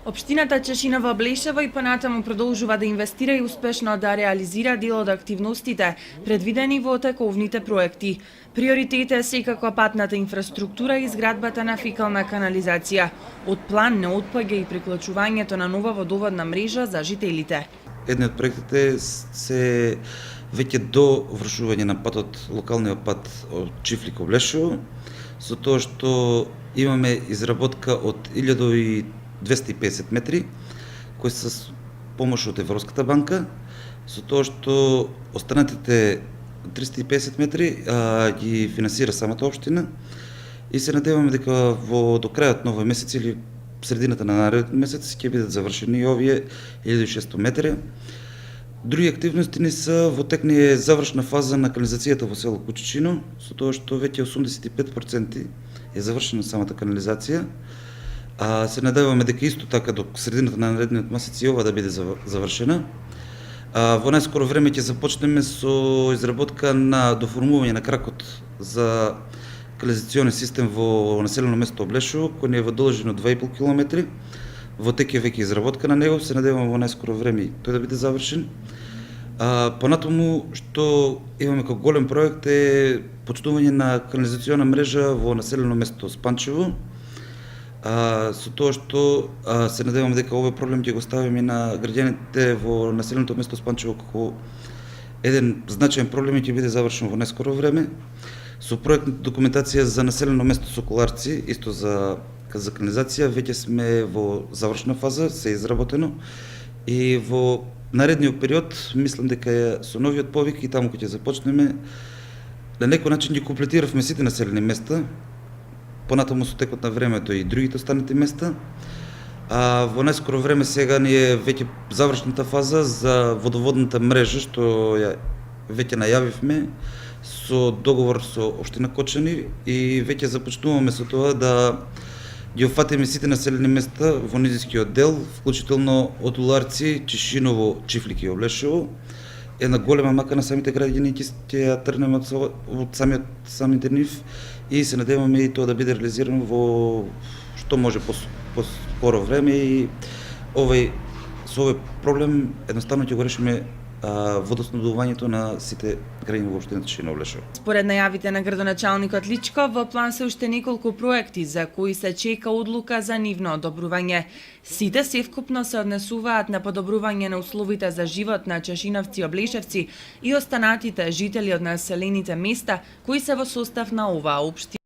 Општината Чешиново Блешево и понатаму продолжува да инвестира и успешно да реализира дел од активностите предвидени во тековните проекти. Приоритет е секако патната инфраструктура и изградбата на фекална канализација. Од план не отпаѓа и приклучувањето на нова водоводна мрежа за жителите. Едни од проектите се веќе до вршување на патот, локалниот пат од Чифлик во Блешево, со тоа што имаме изработка од 1250 метри, кои се с помош од Европската банка, со тоа што останатите 350 метри ги финансира самата општина и се надеваме дека до крајот на овој месец или средината на наредниот месец ќе бидат завршени и овие 1600 метри. Други активности не се во тек е завршна фаза на канализацијата во село Кучичино, со тоа што веќе 85% е завршена самата канализација. Се надеваме дека исто така до средината на наредниот месец и ова да биде завршена. Во најскоро време ќе започнеме со изработка на доформување на кракот за канализационен систем во населено место Блешево, кој не е во должина 2,5 км. Во тек е веќе изработка на него, се надеваме во најскоро време тој да биде завршен. Понатаму што имаме како голем проект е почнување на канализациона мрежа во населено место Спанчево. Со тоа што се надеваме дека овој проблем ќе го ставиме на граѓаните во населеното место Спанчево како еден значаен проблем и ќе биде завршен во најскоро време. Со проектната документација за населено место Соколарци, исто за канализација, веќе сме во завршна фаза, се е изработено и во наредниот период мислам дека со новиот повик и таму кој ќе започнеме на некој начин ги комплетиравме сите населени места. Понатаму со текот на времето и другите останати места. Во најскоро време сега ни е веќе завршната фаза за водоводната мрежа, што ја веќе најавивме со договор со општина Кочани и веќе започнуваме со тоа да ги офатиме сите населени места во низискиот дел, вклучително од Уларци, Чешиново, Чифлик и Облешево. Една голема мака на самите граѓани ќе ја тргнеме од самите нив и се надеваме и тоа да биде реализирано во што може поскоро време и со овој проблем едноставно ќе го решиме водоснабдувањето на сите граѓани во општината Чешиново Блешево. Според најавите на градоначалникот Личков, во план се уште неколку проекти за кои се чека одлука за нивно одобрување. Сите севкупно се однесуваат на подобрување на условите за живот на чешиновци и облешевци и останатите жители од населените места кои се во состав на оваа општина.